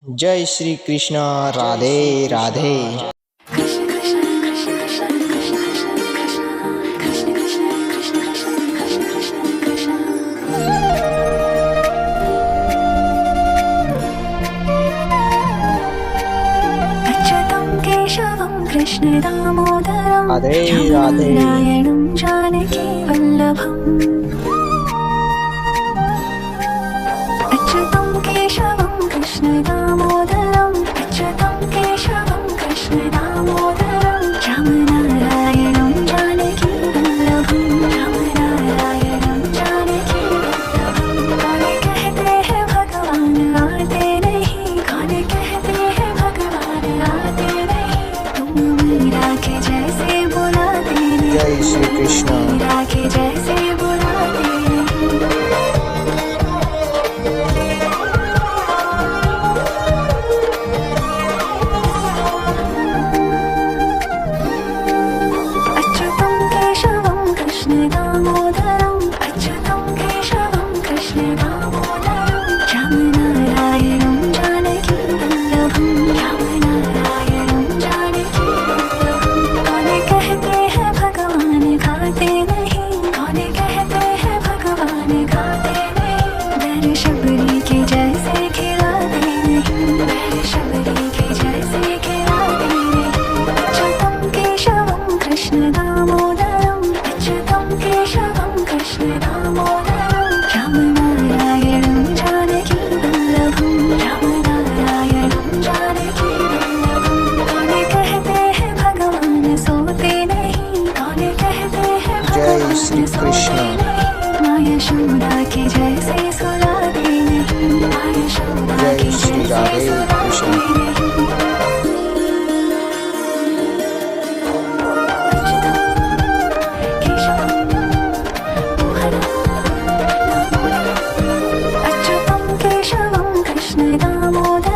जय श्री कृष्ण। राधे राधे। कृष्ण दामोदरं राधे राधे। नारायणं जानकी वल्लभम् अच्युतं केशवं कृष्ण दामोदरं अच्युतं केशवं कृष्ण दामोदरं रामनारायणं जानकी वल्लभं रामनारायणं जानकी वल्लभं। कौन कहते हैं भगवान आते नहीं, कौन कहते हैं भगवान आते नहीं, तुम मीरा के जैसे बुलाते नहीं, जय श्री कृष्ण। मीरा के जैसे बुलाते नहीं। अच्युतं केशवं कृष्ण दामोदरं अच्युतं केशवं कृष्ण दामोदरं रामनारायणं जानकी वल्लभं रामनारायणं जानकी वल्लभं। कौन कहते हैं भगवान खाते नहीं, कौन कहते हैं भगवान खाते नहीं, बैर शबरी के जैसे खिलाते नहीं, बैर शबरी के जैसे खिलाते नहीं। अच्युतं केशवं कृष्ण दामोदरं अच्युतं केशवं कृष्ण दामोदरं रामनारायणं जानकी वल्लभं रामनारायणं जानकी वल्लभं। कौन कहते हैं भगवान सोते नहीं, कौन कहते हैं जय भगवान श्री सोते कृष्ण। नहीं, माँ यशोदा के जैसे सुलाते नहीं, माँ यशोदा जय के श्री जैसे राधे सुलाते कृष्ण। नहीं। अच्युतं केशवं कृष्ण दामोदरं